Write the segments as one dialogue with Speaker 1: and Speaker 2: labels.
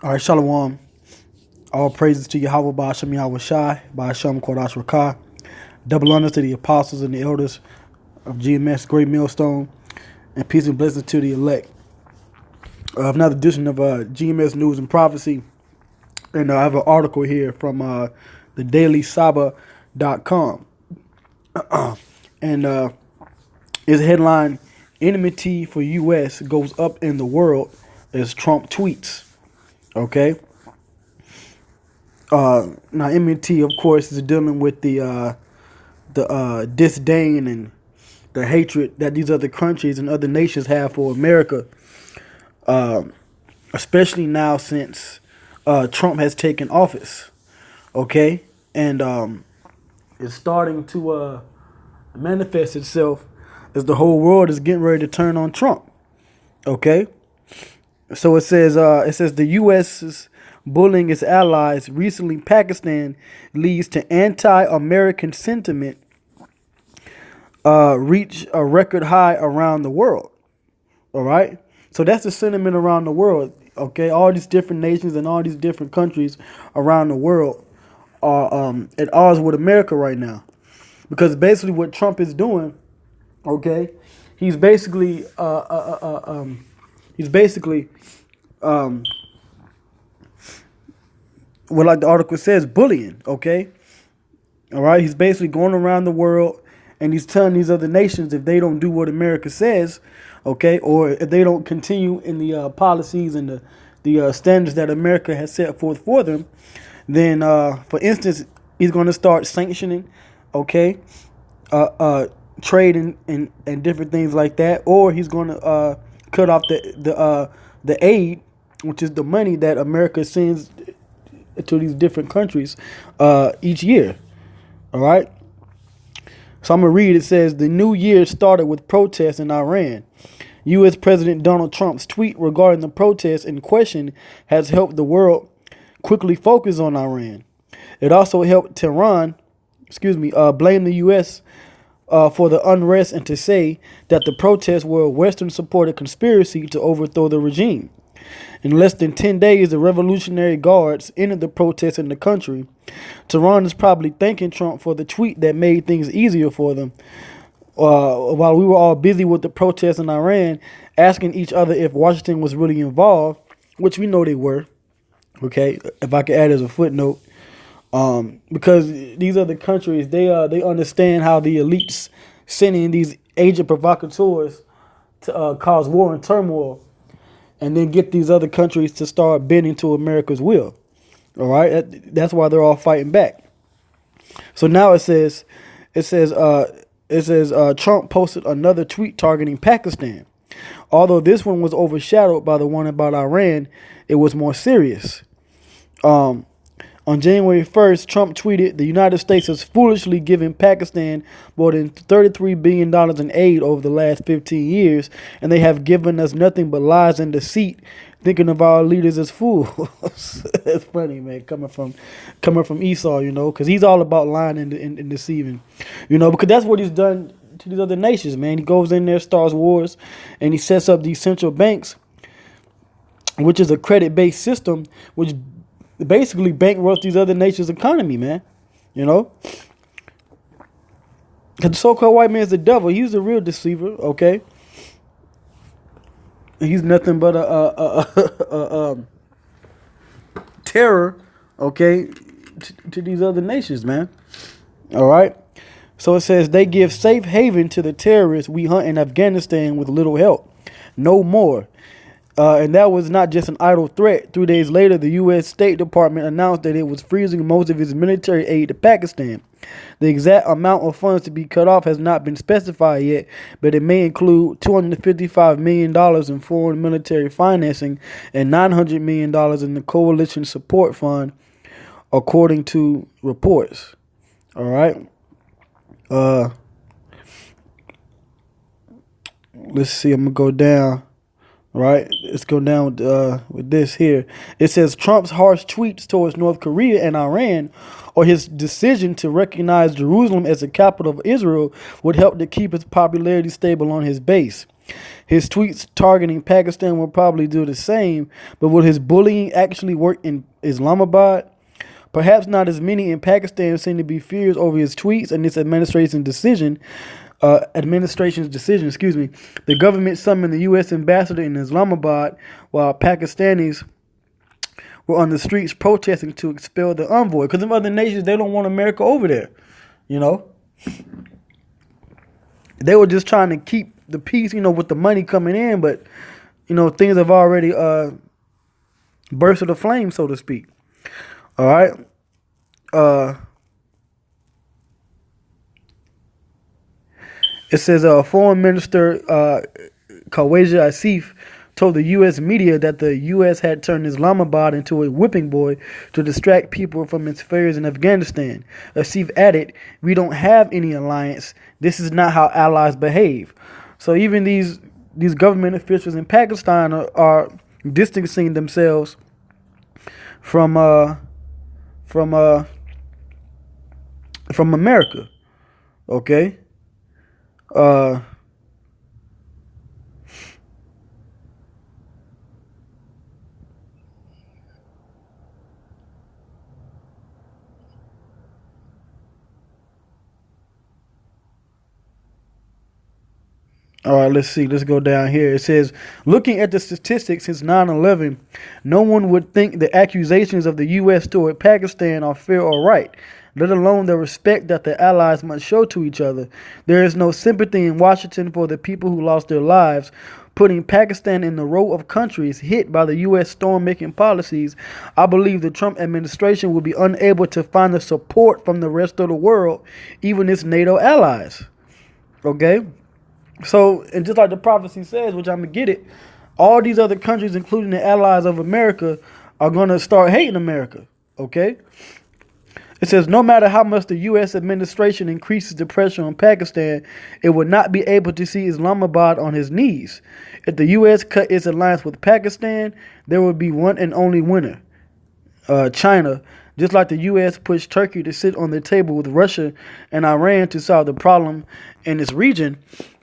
Speaker 1: All right, Shalom. All praises to Yahweh Ba'ashem Yahweh Shai, Ba'ashem Kodash Rakah. Double honors to the apostles and the elders of GMS, Great Millstone, and peace and blessings to the elect. Another edition of GMS News and Prophecy. And I have an article here from the dailysaba.com. And its headline, Enmity for U.S. goes up in the world as Trump tweets. Okay. Now enmity, of course, is dealing with the disdain and the hatred that these other countries and other nations have for America, especially now since Trump has taken office. Okay, and it's starting to manifest itself as the whole world is getting ready to turn on Trump. Okay, so it says the U.S.'s bullying its allies. Recently, Pakistan leads to anti-American sentiment reach a record high around the world. All right, so that's the sentiment around the world. Okay, all these different nations and all these different countries around the world are at odds with America right now, because basically what Trump is doing, okay, he's basically what, like the article says, bullying. Okay, all right, he's basically going around the world and he's telling these other nations if they don't do what America says, okay, or if they don't continue in the policies and the standards that America has set forth for them, then, for instance, he's going to start sanctioning, okay, trade and different things like that, or he's going to cut off the aid, which is the money that America sends to these different countries each year. All right. So I'm going to read. It says, the new year started with protests in Iran. U.S. President Donald Trump's tweet regarding the protests in question has helped the world quickly focus on Iran. It also helped Tehran, blame the U.S. For the unrest and to say that the protests were a Western-supported conspiracy to overthrow the regime. In less than 10 days, the Revolutionary Guards entered the protests in the country. Tehran is probably thanking Trump for the tweet that made things easier for them. While we were all busy with the protests in Iran, asking each other if Washington was really involved, which we know they were. Okay, if I could add as a footnote, because these other countries, they understand how the elites send in these agent provocateurs to cause war and turmoil, and then get these other countries to start bending to America's will. All right, that's why they're all fighting back. So now it says Trump posted another tweet targeting Pakistan. Although this one was overshadowed by the one about Iran, it was more serious. On January 1st, Trump tweeted, the United States has foolishly given Pakistan more than $33 billion in aid over the last 15 years, and they have given us nothing but lies and deceit, thinking of our leaders as fools. It's funny, man, coming from Esau, because he's all about lying and deceiving, because that's what he's done to these other nations, man. He goes in there, starts wars, and he sets up these central banks, which is a credit-based system, which basically bankrupts these other nations' economy, man. Because the so-called white man is the devil. He's the real deceiver, okay? He's nothing but a terror, okay, to these other nations, man. All right? So it says, they give safe haven to the terrorists we hunt in Afghanistan with little help. No more. And that was not just an idle threat. 3 days later, the U.S. State Department announced that it was freezing most of its military aid to Pakistan. The exact amount of funds to be cut off has not been specified yet, but it may include $255 million in foreign military financing and $900 million in the Coalition Support Fund, according to reports. All right. Let's see. I'm going to go down. Right, let's go down with this here. It says Trump's harsh tweets towards North Korea and Iran, or his decision to recognize Jerusalem as the capital of Israel, would help to keep his popularity stable on his base. His tweets targeting Pakistan will probably do the same, but will his bullying actually work in Islamabad? Perhaps not as many in Pakistan seem to be fears over his tweets and this administration's decision. Excuse me. The government summoned the U.S. ambassador in Islamabad, while Pakistanis were on the streets protesting to expel the envoy. Because in other nations, they don't want America over there. You know, they were just trying to keep the peace, with the money coming in, but things have already burst into flame, so to speak. All right. It says Foreign Minister Khawaja Asif told the U.S. media that the U.S. had turned Islamabad into a whipping boy to distract people from its affairs in Afghanistan. Asif added, "We don't have any alliance. This is not how allies behave." So even these government officials in Pakistan are distancing themselves from America. Okay. All right, let's see. Let's go down here. It says, looking at the statistics since 9/11, no one would think the accusations of the U.S. toward Pakistan are fair or right, let alone the respect that the allies must show to each other. There is no sympathy in Washington for the people who lost their lives, putting Pakistan in the row of countries hit by the U.S. storm-making policies. I believe the Trump administration will be unable to find the support from the rest of the world, even its NATO allies. Okay? So, and just like the prophecy says, which I'm going to get it, all these other countries, including the allies of America, are going to start hating America. Okay? It says, no matter how much the U.S. administration increases the pressure on Pakistan, it would not be able to see Islamabad on his knees. If the U.S. cut its alliance with Pakistan, there would be one and only winner, China. Just like the U.S. pushed Turkey to sit on the table with Russia and Iran to solve the problem in this region,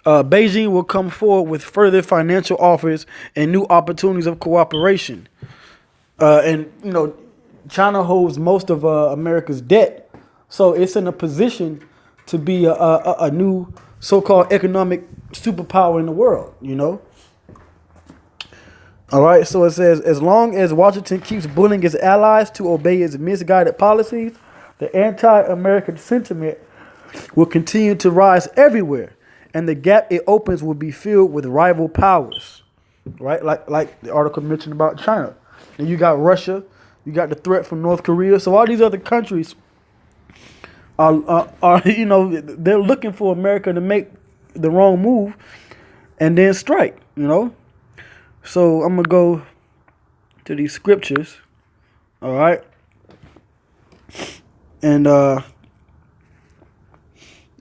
Speaker 1: Beijing will come forward with further financial offers and new opportunities of cooperation. China holds most of America's debt, so it's in a position to be a new so-called economic superpower in the world, All right, so it says, as long as Washington keeps bullying its allies to obey its misguided policies, the anti-American sentiment will continue to rise everywhere, and the gap it opens will be filled with rival powers, right? Like the article mentioned about China. And you got Russia, you got the threat from North Korea. So all these other countries are they're looking for America to make the wrong move and then strike, So I'm going to go to these scriptures, all right? And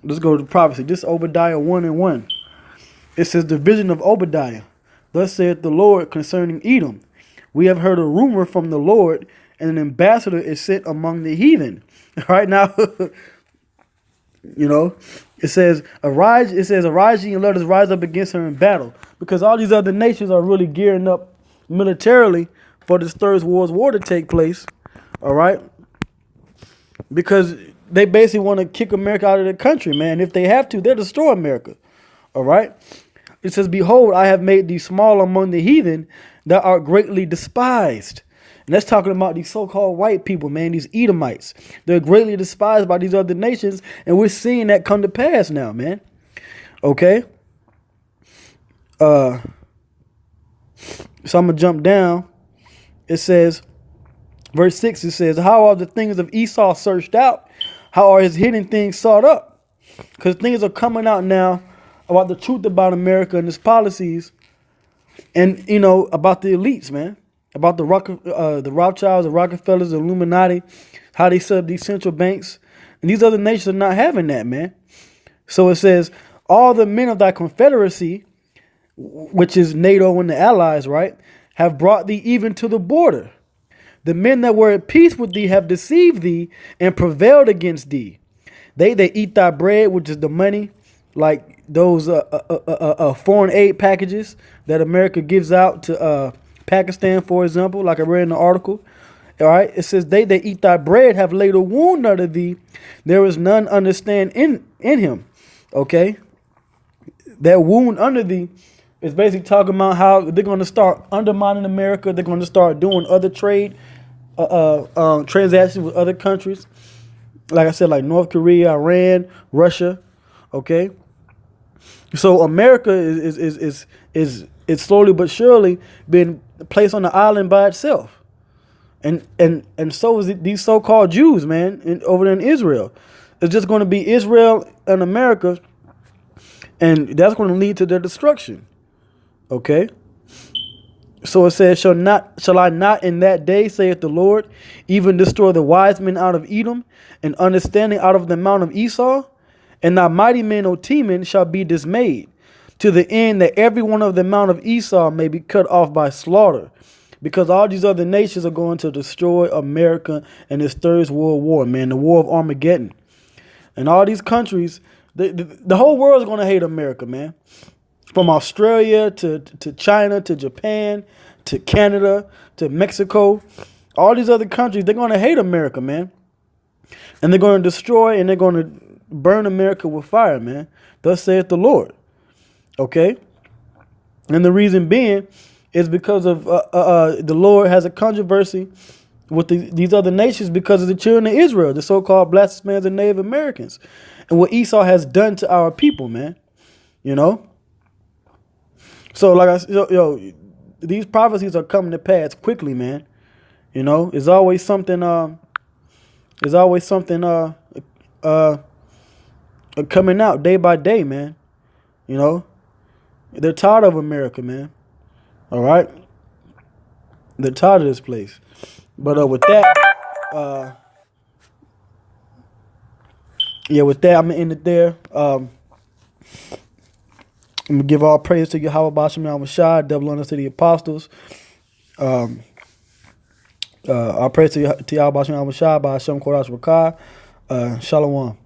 Speaker 1: let's go to prophecy. This is Obadiah 1:1. It says, the vision of Obadiah. Thus saith the Lord concerning Edom. We have heard a rumor from the Lord, and an ambassador is sent among the heathen. Right now, it says, arise ye and let us rise up against her in battle. Because all these other nations are really gearing up militarily for this third world war to take place. All right. Because they basically want to kick America out of the country, man. If they have to, they'll destroy America. All right. It says, behold, I have made thee small among the heathen that are greatly despised. And that's talking about these so-called white people, man, these Edomites. They're greatly despised by these other nations, and we're seeing that come to pass now, man. Okay? So I'm going to jump down. It says, verse 6, it says, how are the things of Esau searched out? How are his hidden things sought up? Because things are coming out now about the truth about America and its policies, and about the elites, man, about the Rothschilds, the Rockefellers, the Illuminati, how they set up these central banks, and these other nations are not having that, man. So it says, all the men of thy confederacy, which is NATO and the allies, right, have brought thee even to the border. The men that were at peace with thee have deceived thee and prevailed against thee. They eat thy bread, which is the money, like those foreign aid packages that America gives out to Pakistan, for example, like I read in the article. All right, it says, "They that eat thy bread have laid a wound under thee. There is none understand in him." Okay, that wound under thee is basically talking about how they're going to start undermining America. They're going to start doing other trade transactions with other countries. Like I said, like North Korea, Iran, Russia. Okay, so America is slowly but surely being placed on the island by itself. And so is these so-called Jews, man, over there in Israel. It's just going to be Israel and America, and that's going to lead to their destruction. Okay. So it says, shall I not in that day, saith the Lord, even destroy the wise men out of Edom, and understanding out of the mount of Esau? And thy mighty men, O Teman, shall be dismayed, to the end that every one of the mount of Esau may be cut off by slaughter. Because all these other nations are going to destroy America in this third world war, man, the war of Armageddon. And all these countries, the whole world is going to hate America, man. From Australia to China to Japan to Canada to Mexico. All these other countries, they're going to hate America, man. And they're going to destroy and they're going to burn America with fire, man. Thus saith the Lord. Okay? And the reason being is because of the Lord has a controversy with these other nations because of the children of Israel, the so-called blasphemers and Native Americans, and what Esau has done to our people, man. You know? So, like I said, these prophecies are coming to pass quickly, man. You know, there's always something. Coming out day by day, man. You know, they're tired of America, man. All right, they're tired of this place. But with that, with that, I'm gonna end it there. I'm gonna give all praise to Yahweh Bashem Yahweh, double honors to the apostles. Our praise to Yahweh Bashem Yahweh, by Hashem Korash Rakah. Shalom.